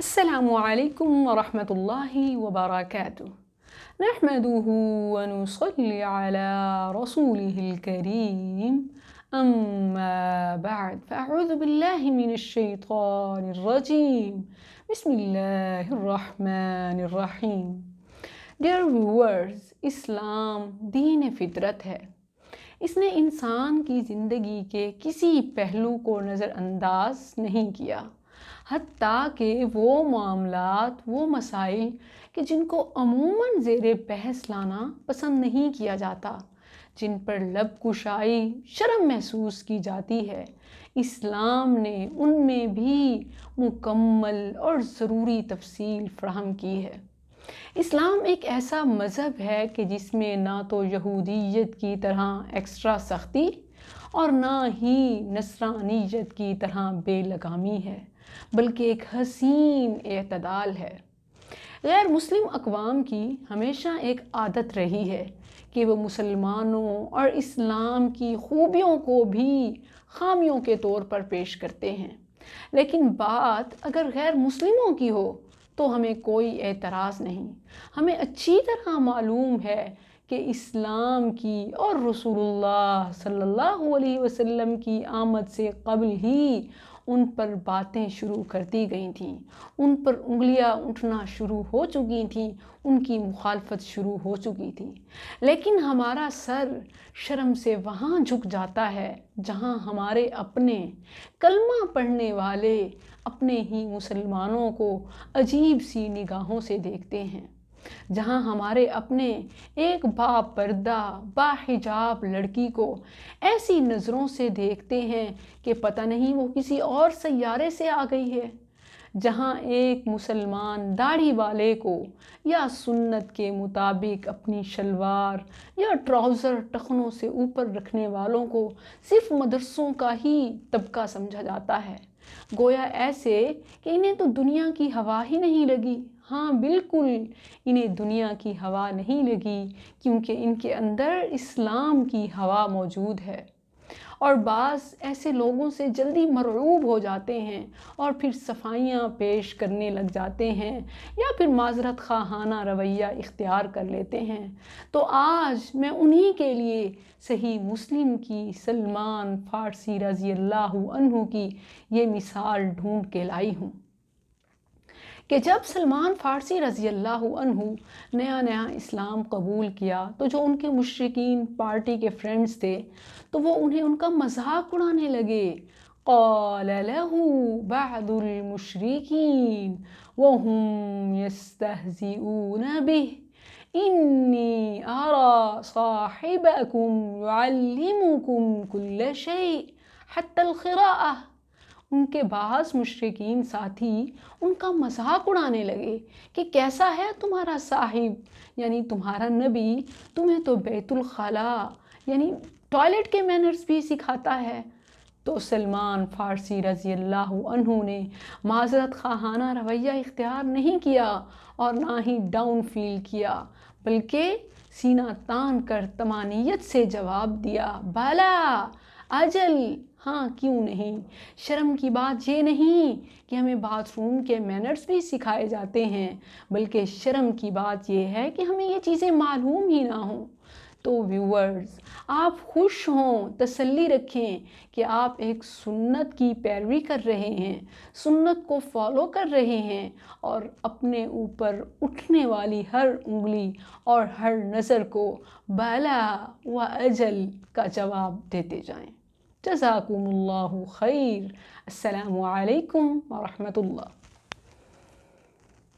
السلام علیکم ورحمۃ اللہ وبرکاتہ نحمده ونصلی علی رسوله الکریم اما بعد فاعوذ باللہ من الشیطان الرجیم بسم اللہ الرحمن الرحیم. Dear viewers, اسلام دین فطرت ہے. اس نے انسان کی زندگی کے کسی پہلو کو نظر انداز نہیں کیا، حتیٰ کہ وہ معاملات، وہ مسائل کہ جن کو عموماً زیر بحث لانا پسند نہیں کیا جاتا، جن پر لب کشائی، شرم محسوس کی جاتی ہے، اسلام نے ان میں بھی مکمل اور ضروری تفصیل فراہم کی ہے. اسلام ایک ایسا مذہب ہے کہ جس میں نہ تو یہودیت کی طرح ایکسٹرا سختی اور نہ ہی نصرانیت کی طرح بے لگامی ہے، بلکہ ایک حسین اعتدال ہے. غیر مسلم اقوام کی ہمیشہ ایک عادت رہی ہے کہ وہ مسلمانوں اور اسلام کی خوبیوں کو بھی خامیوں کے طور پر پیش کرتے ہیں، لیکن بات اگر غیر مسلموں کی ہو تو ہمیں کوئی اعتراض نہیں. ہمیں اچھی طرح معلوم ہے کہ اسلام کی اور رسول اللہ صلی اللہ علیہ وسلم کی آمد سے قبل ہی ان پر باتیں شروع کر دی گئی تھیں، ان پر انگلیاں اٹھنا شروع ہو چکی تھیں، ان کی مخالفت شروع ہو چکی تھی. لیکن ہمارا سر شرم سے وہاں جھک جاتا ہے جہاں ہمارے اپنے کلمہ پڑھنے والے اپنے ہی مسلمانوں کو عجیب سی نگاہوں سے دیکھتے ہیں، جہاں ہمارے اپنے ایک باپردہ باحجاب لڑکی کو ایسی نظروں سے دیکھتے ہیں کہ پتہ نہیں وہ کسی اور سیارے سے آ گئی ہے، جہاں ایک مسلمان داڑھی والے کو یا سنت کے مطابق اپنی شلوار یا ٹراؤزر ٹخنوں سے اوپر رکھنے والوں کو صرف مدرسوں کا ہی طبقہ سمجھا جاتا ہے، گویا ایسے کہ انہیں تو دنیا کی ہوا ہی نہیں لگی. ہاں بالکل، انہیں دنیا کی ہوا نہیں لگی کیونکہ ان کے اندر اسلام کی ہوا موجود ہے. اور بعض ایسے لوگوں سے جلدی مرعوب ہو جاتے ہیں اور پھر صفائیاں پیش کرنے لگ جاتے ہیں یا پھر معذرت خواہانہ رویہ اختیار کر لیتے ہیں. تو آج میں انہی کے لیے صحیح مسلم کی سلمان فارسی رضی اللہ عنہ کی یہ مثال ڈھونڈ کے لائی ہوں کہ جب سلمان فارسی رضی اللہ عنہ نیا اسلام قبول کیا تو جو ان کے مشرکین پارٹی کے فرینڈز تھے تو وہ انہیں ان کا مذاق اڑانے لگے. قال له بعض المشرکین وهم يستهزئون به انی ارى صاحبكم يعلمكم كل شيء حتى القراءة. ان کے بعض مشرکین ساتھی ان کا مذاق اڑانے لگے کہ کیسا ہے تمہارا صاحب یعنی تمہارا نبی، تمہیں تو بیت الخلاء یعنی ٹوائلٹ کے مینرز بھی سکھاتا ہے. تو سلمان فارسی رضی اللہ عنہ نے معذرت خواہانہ رویہ اختیار نہیں کیا اور نہ ہی ڈاؤن فیل کیا، بلکہ سینہ تان کر طمانینت سے جواب دیا، بالا اجل، ہاں کیوں نہیں. شرم کی بات یہ نہیں کہ ہمیں باتھ روم کے مینرز بھی سکھائے جاتے ہیں، بلکہ شرم کی بات یہ ہے کہ ہمیں یہ چیزیں معلوم ہی نہ ہوں. تو ویورز، آپ خوش ہوں، تسلی رکھیں کہ آپ ایک سنت کی پیروی کر رہے ہیں، سنت کو فالو کر رہے ہیں اور اپنے اوپر اٹھنے والی ہر انگلی اور ہر نظر کو بالا و اجل کا جواب دیتے جائیں. جزاکم اللہ خیر. السلام علیکم ورحمۃ اللہ.